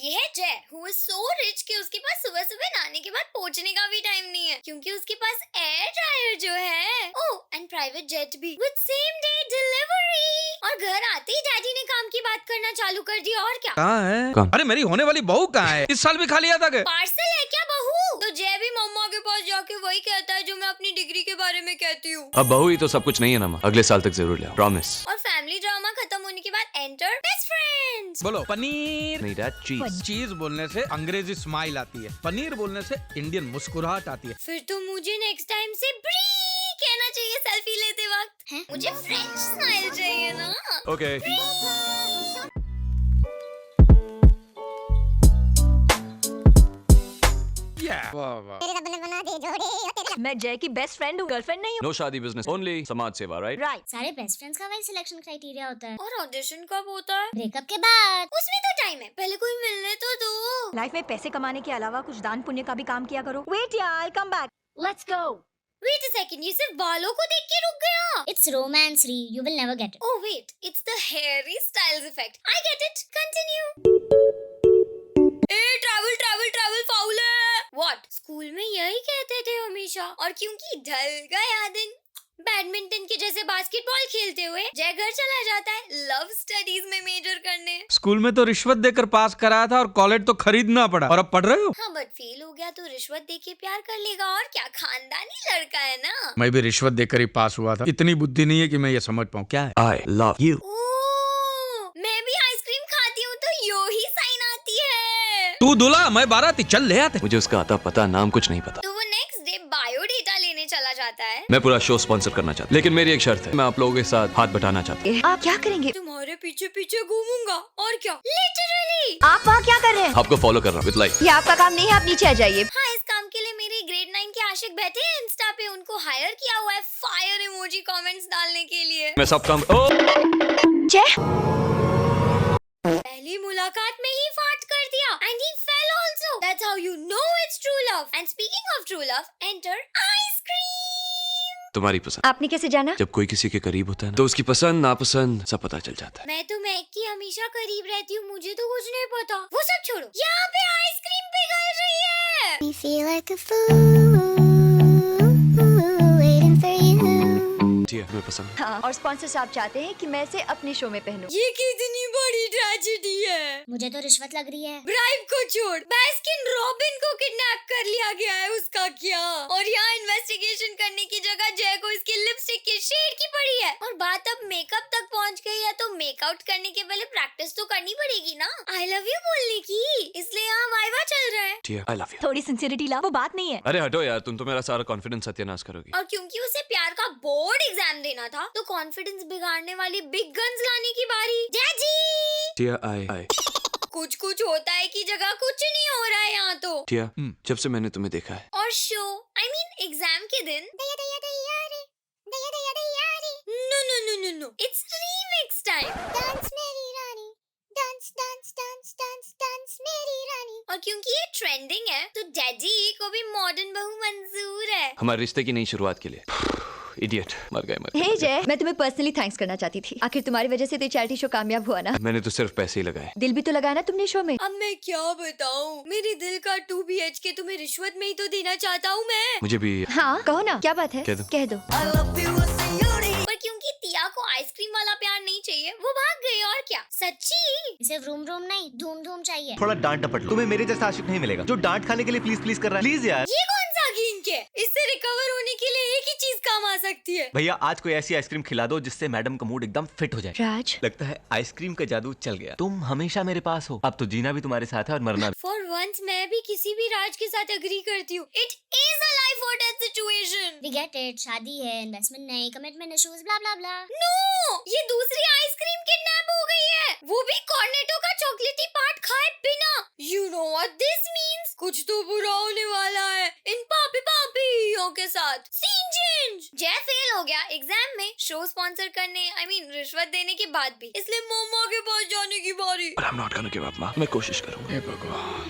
ये है जय, who is so rich कि उसके पास सुबह सुबह नहाने के बाद पोंछने का भी टाइम नहीं है, क्योंकि उसके पास एयर ड्रायर जो है। ओह, एंड प्राइवेट जेट भी विद सेम डे डिलीवरी। और घर आते ही डैडी ने काम की बात करना चालू कर दिया। और क्या? कहाँ है? अरे मेरी होने वाली बहू कहाँ है? इस साल भी खा लिया था क्या? पार्सल है क्या बहू? तो जय भी मम्मा के पास जाके वही कहता है जो मैं अपनी डिग्री के बारे में कहती हूँ। अब बहू ही तो सब कुछ नहीं है ना माँ, अगले साल तक जरूर ले आओ, प्रॉमिस। और फैमिली ड्रामा खत्म होने के बाद एंटर बेस्ट फ्रेंड्स। बोलो पनीर। नहीं डैड, चीज। चीज बोलने से अंग्रेजी स्माइल आती है, पनीर बोलने से इंडियन मुस्कुराहट आती है। फिर तो मुझे नेक्स्ट टाइम से ब्री कहना चाहिए सेल्फी लेते वक्त। हैं? मुझे फ्रेंच स्माइल चाहिए ना। ओके। वाह वाह। मैं जय की बेस्ट फ्रेंड हूँ, गर्लफ्रेंड नहीं हूँ। नो शादी बिजनेस, ओनली समाज सेवा, राइट? राइट। सारे बेस्ट फ्रेंड्स का वही सिलेक्शन क्राइटेरिया होता है। और ऑडिशन कब होता है? ब्रेकअप के बाद। उसमें तो टाइम है, पहले कोई मिलने तो दो। लाइफ में पैसे कमाने के अलावा कुछ दान पुण्य का भी काम किया करो। वेट यार, I come back. Let's go. Wait a second, ये सिर्फ बालों को देख के रुक गया? It's romance, Ree. You will never get it. Oh wait, it's the Harry Styles effect. I get it. Continue. Travel travel travel foul है। What? School में यही कहते थे हमेशा, और क्योंकि ढल गया दिन, बैडमिंटन के जैसे बास्केटबॉल खेलते हुए जय घर चला जाता है लव स्टडीज में मेजर करने। स्कूल में तो रिश्वत देकर पास कराया था और कॉलेज तो खरीदना पड़ा, और अब पढ़ रहे हो? हाँ, बट फेल हो गया तो रिश्वत देके प्यार कर लेगा, और क्या, खानदानी लड़का है ना। मैं भी रिश्वत देकर ही पास हुआ था, इतनी बुद्धि नहीं है कि मैं ये समझ पाऊँ क्या है। I love you. ओह, मैं भी आइसक्रीम खाती हूँ तो यो ही साइन आती है। तू दूल्हा मैं बाराती, चल ले आते। मुझे उसका आता पता नाम कुछ नहीं पता। तो वो नेक्स्ट डे बायोडेटा लेने चला जाता है। मैं पूरा शो स्पॉन्सर करना चाहता हूँ, लेकिन मेरी एक शर्त है, मैं आप लोगों के साथ हाथ बटाना चाहता हूँ। आप क्या करेंगे? तुम्हारे पीछे पीछे घूमूंगा, और क्या, लिटरली। आप वहाँ क्या कर रहे हैं? आपको फॉलो कर रहा हूँ विद लाइक। ये आपका काम नहीं है, आप नीचे आ जाइए। हाँ, इस काम के लिए मेरे ग्रेड 9 के आशिक बैठे हैं इंस्टा पे, उनको हायर किया हुआ है फायर इमोजी कमेंट्स डालने के लिए। मैं सब काम जय, पहली मुलाकात में ही फाट कर दिया, and he fail also. That's how you know it's true love. And speaking of true love, enter ice cream. तुम्हारी पसंद। आपने कैसे जाना? जब कोई किसी के करीब होता है ना, तो उसकी पसंद नापसंद सब पता चल जाता है। मैं तो मैक की हमेशा करीब रहती हूँ, मुझे तो कुछ नहीं पता। वो सब छोड़ो, यहाँ पे आइसक्रीम पिघल रही है। We feel like a fool waiting for you. ठीक है, तुम्हें पसंद है। हाँ, और स्पॉन्सर साहब चाहते हैं कि मैं इसे अपने शो में पहनूं। ये कितनी बड़ी ट्रेजेडी है। मुझे तो रिश्वत लग रही है। ब्राइब को छोड़, बास्किन रॉबिन को किडनैप कर लिया गया है, उसका क्या? और यहाँ इन्वेस्टिगेशन करने की जगह जय को इसकी लिपस्टिक के शेड की पड़ी है। और बात अब मेकअप तक पहुँच गई है, तो मेकआउट करने के पहले प्रैक्टिस तो करनी पड़ेगी ना, आई लव यू बोलने की। इसलिए यहाँ वाइवा चल रहा है। ठीक है, आई लव यू। थोड़ी सिंसियरिटी ला, वो बात नहीं है। अरे हटो यार, तुम तो मेरा सारा कॉन्फिडेंस सत्यानाश करोगी। और क्योंकि उसे प्यार का बोर्ड एग्जाम देना था, तो कॉन्फिडेंस बिगाड़ने वाली बिग गन्स लाने की बारी। जय ठीक है, आई कुछ कुछ होता है की जगह कुछ नहीं हो रहा है यहाँ तो। ठीक है, जब से मैंने तुम्हें देखा है। और शो, आई मीन एग्जाम के दिन, no no no no no, it's remix time. Dance मेरी रानी, dance dance dance dance dance मेरी रानी। और क्योंकि ये ट्रेंडिंग है, तो डैडी को भी मॉडर्न बहू मंजूर है। हमारे रिश्ते की नई शुरुआत के लिए। इडियट, मर गए। हे जय, मैं तुम्हें पर्सनली थैंक्स करना चाहती थी। आखिर तुम्हारी वजह से तो चैरिटी शो कामयाब हुआ ना। मैंने तो सिर्फ पैसे ही लगाए। दिल भी तो लगाया ना तुमने शो में। अब मैं क्या बताऊं, मेरे दिल का 2 BHK तुम्हें रिश्वत में ही तो देना चाहता हूँ मैं। मुझे भी। हाँ, कहो ना, क्या बात है? कह दो। कह दो। पर क्योंकि तिया को आइसक्रीम वाला प्यार नहीं चाहिए, वो भाग गई। और क्या, सच्ची। इसे रूम रूम नहीं, धूम धूम चाहिए। थोड़ा डांट डपट लो, तुम्हें मेरे जैसा आशिक नहीं मिलेगा जो डांट खाने के लिए प्लीज प्लीज कर रहा है। प्लीज यार। ये कौन सा किंक है? इससे रिकवर होने के लिए एक ही चीज काम आ सकती है। भैया आज कोई ऐसी आइसक्रीम खिला दो जिससे मैडम का मूड एकदम फिट हो जाए। राज, लगता है आइसक्रीम का जादू चल गया। तुम हमेशा मेरे पास हो, अब तो जीना भी तुम्हारे साथ है और मरना भी। फॉर वंस मैं भी किसी भी राज के साथ एग्री करती हूँ। इट इज अ लाइफ और death situation. We get it, शादी है, इन्वेस्टमेंट नहीं, कमिटमेंट इश्यूज, ब्ला ब्ला ब्ला। नो, ये दूसरी आइसक्रीम किडनैप हो गई है, वो भी कॉर्नेटो का चॉकलेटी पार्ट खाए बिना। You know what this means? कुछ तो बुरा होने वाला है इन पापी पापियों के साथ। Scene change. जय फेल हो गया एग्जाम में, शो स्पॉन्सर करने, आई मीन रिश्वत देने के बाद भी, इसलिए मम्मा के पास जाने की बारी। I'm not gonna give up, माँ। मैं कोशिश करूंगा।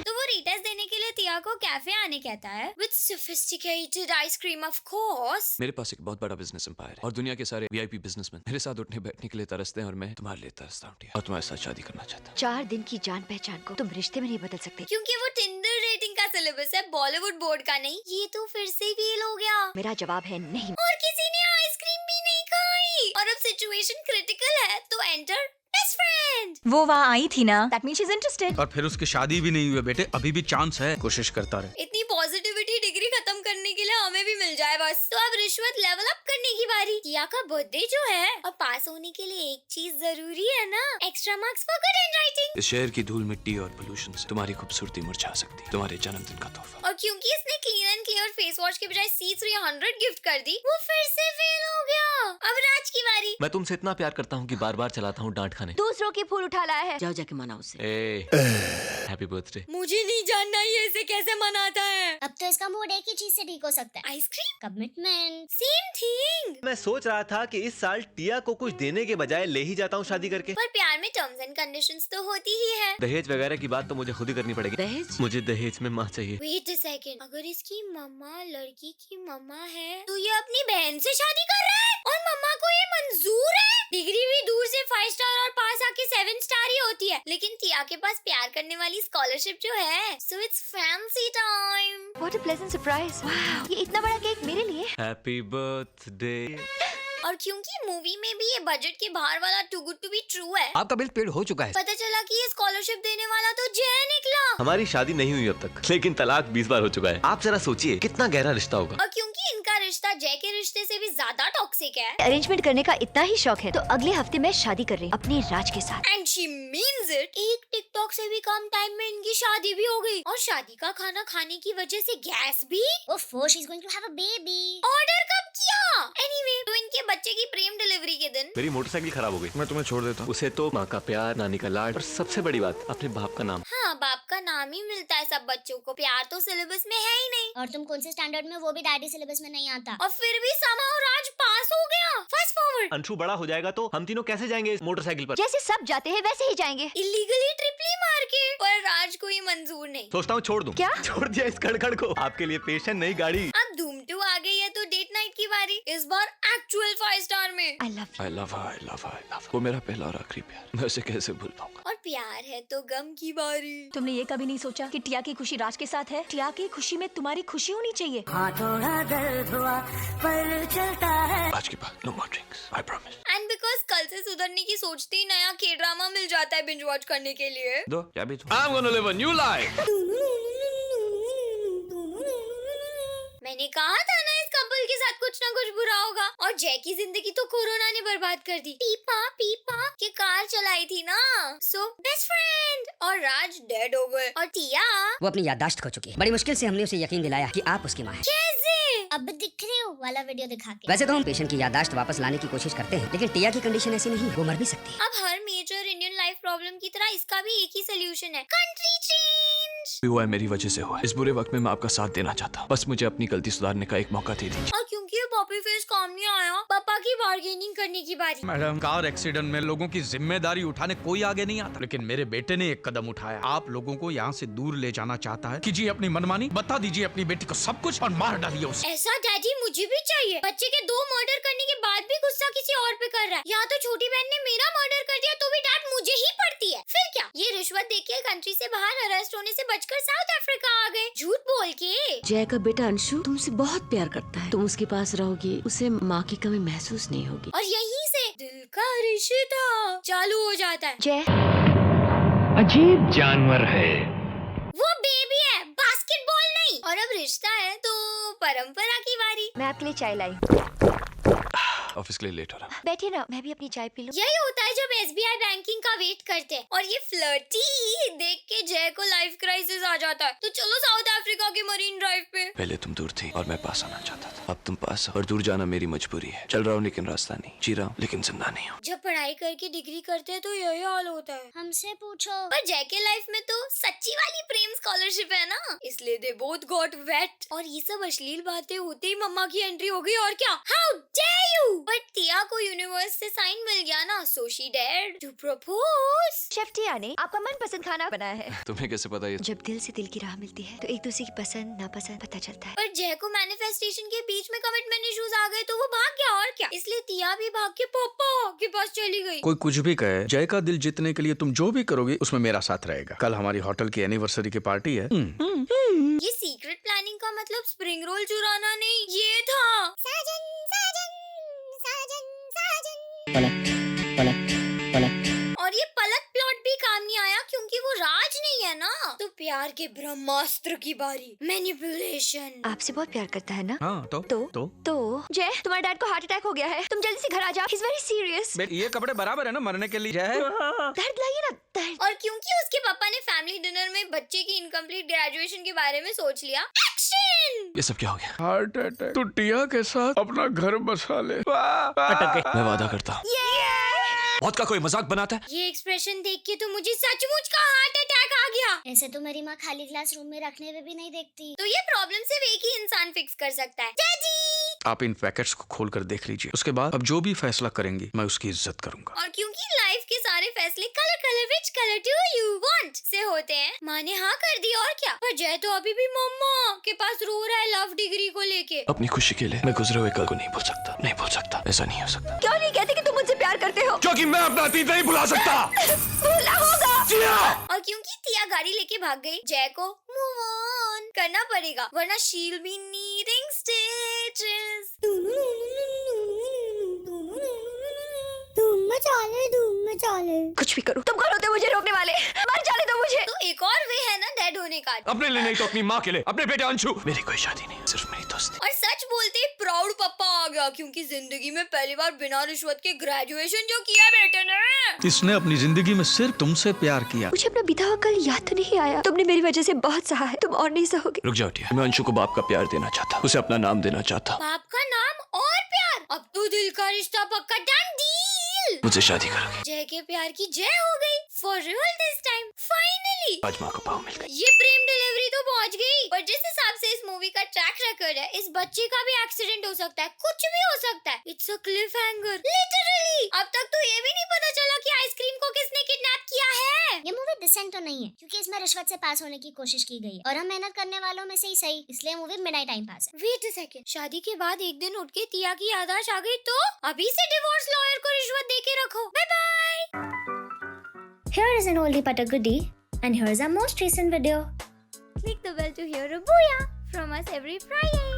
तो वो रिटेस्ट देने के लिए तिया को कैफे आने कहता है with sophisticated ice cream of course. मेरे पास एक बहुत बड़ा बिजनेस एम्पायर है और दुनिया के सारे वीआईपी बिजनेसमैन मेरे साथ उठने बैठने के लिए तरसते हैं और मैं तुम्हारे लिए तरसता हूँ और तुम्हारे साथ शादी करना चाहता हूँ। 4 दिन की जान पहचान को तुम रिश्ते में नहीं बदल सकते। क्योंकि वो टिंडर रेटिंग का सिलेबस है, बॉलीवुड बोर्ड का नहीं। ये तो फिर से फेल हो गया। मेरा जवाब है नहीं। और किसी ने आइसक्रीम भी नहीं खाई और अब सिचुएशन क्रिटिकल है तो एंटर बेस्ट फ्रेंड। वो वहाँ आई थी ना, that means she is interested. और फिर उसकी शादी भी नहीं हुई है बेटे, अभी भी चांस है, कोशिश करता रहे। इतनी पॉजिटिविटी डिग्री खत्म करने के लिए हमें भी मिल जाए बस। तो अब रिश्वत लेवल अप करने की बारी। टिया का बर्थडे जो है और पास होने के लिए एक चीज जरूरी है ना, extra marks for good hand writing. इस शहर की धूल मिट्टी और पोल्यूशन से तुम्हारी खूबसूरती मुरझा सकती है। तुम्हारे जन्मदिन का तोहफा। और क्योंकि इसने clean and clear face wash के बजाय C300 गिफ्ट कर दी, वो फिर से फेल हो गया। अब राज की बारी। मैं तुमसे इतना प्यार करता हूँ कि बार बार चलाता हूँ डांट खाने। दूसरों की फूल उठा लाया है। जाओ जाके मनाओ उसे। Happy birthday. मुझे नहीं जानना ये इसे कैसे मनाता है। अब तो इसका मूड एक ही चीज से ठीक हो सकता है, आइसक्रीम। कमिटमेंट। Same thing. मैं सोच रहा था कि इस साल टिया को कुछ देने के बजाय ले ही जाता हूँ शादी करके। पर प्यार में टर्म्स एंड कंडीशंस तो होती ही है। दहेज वगैरह की बात तो मुझे खुद ही करनी पड़ेगी। दहेज? मुझे दहेज में माँ चाहिए। वेट अ सेकंड, अगर इसकी मम्मा लड़की की मम्मा है तो ये अपनी बहन से शादी कर रहा है और मम्मा को ये मंजूर है। डिग्री भी दूर से 5 स्टार और पास आके 7 स्टार ही होती है, लेकिन टिया के पास प्यार करने वाली स्कॉलरशिप जो है, so it's fancy time. What a pleasant surprise. ये इतना बड़ा केक मेरे लिए। Happy birthday. और क्योंकि मूवी में भी ये बजट के बाहर वाला too good to be true है, आपका बिल पेड हो चुका है। पता चला कि ये स्कॉलरशिप देने वाला तो जय निकला। हमारी शादी नहीं हुई अब तक, लेकिन तलाक 20 बार हो चुका है। आप जरा सोचिए कितना गहरा रिश्ता होगा। और क्योंकि इनका रिश्ता जय के रिश्ते से भी ज्यादा टॉक्सिक है, अरेंजमेंट करने का इतना ही शौक है तो अगले हफ्ते मैं शादी कर रही हूँ अपने राज के साथ। And she means it. एक टिकटॉक से भी कम टाइम में इनकी शादी भी हो गई और शादी का खाना खाने की वजह से गैस भी। ओफो, she is going to have a baby. Order कब किया? एनीवे, तो इनके बच्चे की प्रेम डिलीवरी के दिन मेरी मोटरसाइकिल खराब हो गई। मैं तुम्हें छोड़ देता हूँ। उसे तो माँ का प्यार, नानी का लाड और सबसे बड़ी बात अपने बाप का नाम। हाँ, बाप का नाम ही मिलता है सब बच्चों को। प्यार तो सिलेबस में है ही नहीं। और तुम कौन से स्टैंडर्ड में, वो भी डैडी सिलेबस में नहीं आता। और फिर भी समाओ राज पास हो गया। Fast forward. अंशु बड़ा हो जाएगा तो हम तीनों कैसे जाएंगे इस मोटरसाइकिल पर? जैसे सब जाते हैं वैसे ही जाएंगे। इलीगली ट्रिपली मार के। पर राज को ये मंजूर नहीं। सोचता हूँ छोड़ दूं। क्या? छोड़ दिया इस कड़कड़ को। आपके लिए पेशेंट नई गाड़ी। अब धूम 2 आ गई है तो डेट नाइट की बारी। इस बार एक्चुअल 5 स्टार में। आई लव आई लव वो मेरा पहला और आखिरी प्यार, मैं उसे कैसे भूल पाऊंगा। और प्यार है तो गम की बारी। तुमने ये कभी नहीं सोचा कि टिया की खुशी राज के साथ है? टिया की खुशी में तुम्हारी खुशी होनी चाहिए। हाँ थोड़ा दर्द हुआ पर चलता है। आज के बाद no more drinks, I promise. And because कल से सुधरने की सोचते ही नया के ड्रामा मिल जाता है बिंज वॉच करने के लिए। दो क्या भी I am gonna live a new life. मैंने कहा था ना इस कपल के साथ कुछ ना कुछ बुरा होगा। और जय की जिंदगी तो कोरोना ने बर्बाद कर दी। पीपा पीपा के कार चलाई थी ना, सो बेस्ट फ्रेंड। और राज डेड हो गए। और टिया वो अपनी याददाश्त खो चुकी है। बड़ी मुश्किल से हमने उसे यकीन दिलाया कि आप उसकी माँ हैं। कैसे? अब दिख रहे हो वाला वीडियो दिखा के। वैसे तो हम पेशेंट की याददाश्त वापस लाने की कोशिश करते हैं, लेकिन टिया की कंडीशन ऐसी नहीं, वो मर भी सकती है। अब हर मेजर इंडियन लाइफ प्रॉब्लम की तरह इसका भी एक ही सोल्यूशन है, कंट्री चेंज। हुआ है मेरी वजह से हुआ है। इस बुरे वक्त में मैं आपका साथ देना चाहता हूँ, बस मुझे अपनी गलती सुधारने का एक मौका दे दीजिए। और क्योंकि ये पॉपी फेस काम नहीं आया, पापा की बार्गेनिंग करने की बारी। मैडम, कार एक्सीडेंट में लोगों की जिम्मेदारी उठाने कोई आगे नहीं आता, लेकिन मेरे बेटे ने एक कदम उठाया। आप लोगों को यहाँ से दूर ले जाना चाहता है। कीजिए अपनी मनमानी, बता दीजिए अपनी बेटी को सब कुछ और मार डालिए उसे। ऐसा डैडी मुझे भी चाहिए। बच्चे के 2 मर्डर करने के बाद भी गुस्सा किसी और पे कर रहा है। यहाँ तो छोटी बहन ने मेरा मर्डर कर दिया तो भी डांट मुझे ही पड़ती है। फिर क्या, ये रिश्वत देके कंट्री से बाहर अरेस्ट होने से बचकर साउथ अफ्रीका आ गए, झूठ बोल के। जय का बेटा अंशु तुमसे बहुत प्यार करता है। तुम उसके पास रहोगी, उसे माँ की कमी महसूस नहीं होगी। और यहीं से दिल का रिश्ता चालू हो जाता है। जय अजीब जानवर है। वो बेबी है, बास्केटबॉल नहीं। और अब रिश्ता है तो परंपरा की बारी। मैं आपके लिए चाय लाई। ऑफिस के लिए लेट हो रहा है। बैठिए ना, मैं भी अपनी चाय पी लूं। यही होता है जब SBI बैंकिंग का वेट करते हैं। और ये फ्लर्टी देख के जय को लाइफ क्राइसिस आ जाता है। तो चलो साउथ अफ्रीका के मरीन ड्राइव पे। पहले तुम दूर थी और मैं पास आना चाहता था, अब तुम पास हो और दूर जाना मेरी मजबूरी है। चल रहा हूँ लेकिन रास्ता नहीं, जी रहा हूँ लेकिन जिंदा नहीं हूँ। जब पढ़ाई करके डिग्री करते हैं तो यही हाल होता है। हमसे पूछो। पर जय के लाइफ में तो सच्ची वाली प्रेम स्कॉलरशिप है ना, इसलिए दे बोथ गॉट वेट। और ये सब अश्लील बातें होते ही मम्मा की एंट्री हो गई। और क्या, how dare you. But Tia को यूनिवर्स से साइन मिल गया ना, so she dared to propose. Chef Tia ने आपका मनपसंद खाना बनाया है। तुम्हें कैसे पता ये? जब दिल से दिल की राह मिलती है तो एक दूसरे की पसंद नापसंद पता चलता है। पर जय को मैनिफेस्टेशन के बीच में कमिटमेंट इश्यूज आ गए तो वो भाग गया। और क्या, इसलिए टिया भी भाग के पापा के पास चली गई। कोई कुछ भी कहे, जय का दिल जीतने के लिए तुम जो भी करोगे उसमें मेरा साथ रहेगा। कल हमारी होटल की एनिवर्सरी की पार्टी है। ये सीक्रेट प्लानिंग का मतलब स्प्रिंग रोल चुराना नहीं, ये था साजन साजन साजन साजन। पलट पलट पलट। और ये पलट प्लॉट भी काम नहीं आया क्योंकि वो राज नहीं है ना। तो प्यार के ब्रह्मास्त्र की बारी, मैनिपुलेशन। आपसे बहुत प्यार करता है ना? हाँ तो जय, तुम्हारे डैड को हार्ट अटैक हो गया है, तुम जल्दी से घर आ जाओ। He is very serious. ये कपड़े बराबर है ना मरने के लिए? जय दर्द लाइए ना दर्द। और क्योंकि उसके पापा ने फैमिली डिनर में बच्चे की इनकम्प्लीट ग्रेजुएशन के बारे में सोच लिया, एक्शन। ये सब क्या हो गया? Heart attack. तू टिया के साथ अपना घर बसा ले। मैं वादा करता हूँ। मौत का कोई मजाक बनाता है? ये एक्सप्रेशन देख के तो मुझे सचमुच का हार्ट अटैक आ गया। ऐसे तो मेरी माँ खाली ग्लास रूम में रखने में भी नहीं देखती। तो ये प्रॉब्लम सिर्फ एक ही इंसान फिक्स कर सकता है, डैडी। आप इन पैकेट्स को खोल कर देख लीजिए, उसके बाद अब जो भी फैसला करेंगे मैं उसकी इज्जत करूंगा। और क्योंकि लाइफ के सारे फैसले colour colour which colour do you want say होते हैं, माँ ने हाँ कर दी। और क्या, पर जय तो अभी भी मम्मा के पास रो रहा है लव डिग्री को लेके। अपनी खुशी के लिए मैं गुजरे हुए कल को नहीं भूल सकता, नहीं भूल सकता। ऐसा नहीं हो सकता। क्यों नहीं कहते कि तुम मुझसे प्यार करते हो? क्योंकि मैं अपना अतीत नहीं भुला सकता। भूलना होगा। और क्योंकि टिया गाड़ी लेके भाग गई, जय को मूव ऑन करना पड़ेगा, वरना शील बी नीडिंग स्टिचेस। धूम मचाले। कुछ भी करो, तुम कौन होते हो मुझे रोकने वाले? मर जाने दो मुझे। तो एक और वे है ना डेड होने का। अपने लिए नहीं तो अपनी माँ के लिए, अपने बेटे अंशु। मेरी कोई शादी नहीं, सिर्फ मेरी दोस्ती। और सच बोलते प्राउड पापा आ गया, क्योंकि जिंदगी में पहली बार बिना रिश्वत के ग्रेजुएशन जो किया बेटे ने। इसने अपनी जिंदगी में सिर्फ तुमसे प्यार किया। मुझे अपना बीता हुआ कल याद तो नहीं आया। तुमने मेरी वजह से बहुत सहा है, तुम और नहीं सहोगे। रुक जाओ टिया, मैं अंशु को बाप का प्यार देना चाहता, उसे अपना नाम देना चाहता। बाप का नाम और प्यार, अब तो दिल का रिश्ता पक्का, डन डील। मुझसे शादी करोगे? जय के प्यार की जय हो गई, for real this time, finally. आज माँ को पाँव मिल गई। ये प्रेम डिलीवरी तो पहुंच गई, पर जिस हिसाब से इस मूवी का ट्रैक रिकॉर्ड है, इस बच्चे का भी एक्सीडेंट हो सकता है, कुछ भी हो सकता है। It's a cliff hanger, literally. अब तक तो ये भी नहीं पता चला कि आइसक्रीम को किसने किडनैप किया है। ये मूवी डिसेंट तो नहीं है क्योंकि इसमें रिश्वत से पास होने की कोशिश की गई है और हम मेहनत करने वालों में से ही सही, इसलिए मूवी मिडनाइट टाइम पास है। वेट अ सेकंड, शादी के बाद एक दिन उठ के टिया की याददाश्त आ गई तो अभी से डिवोर्स लॉयर को रिश्वत दे के रखो। Bye bye. Here is an oldie but a goodie, and here is our most recent video. Click the bell to hear a booyah from us every Friday.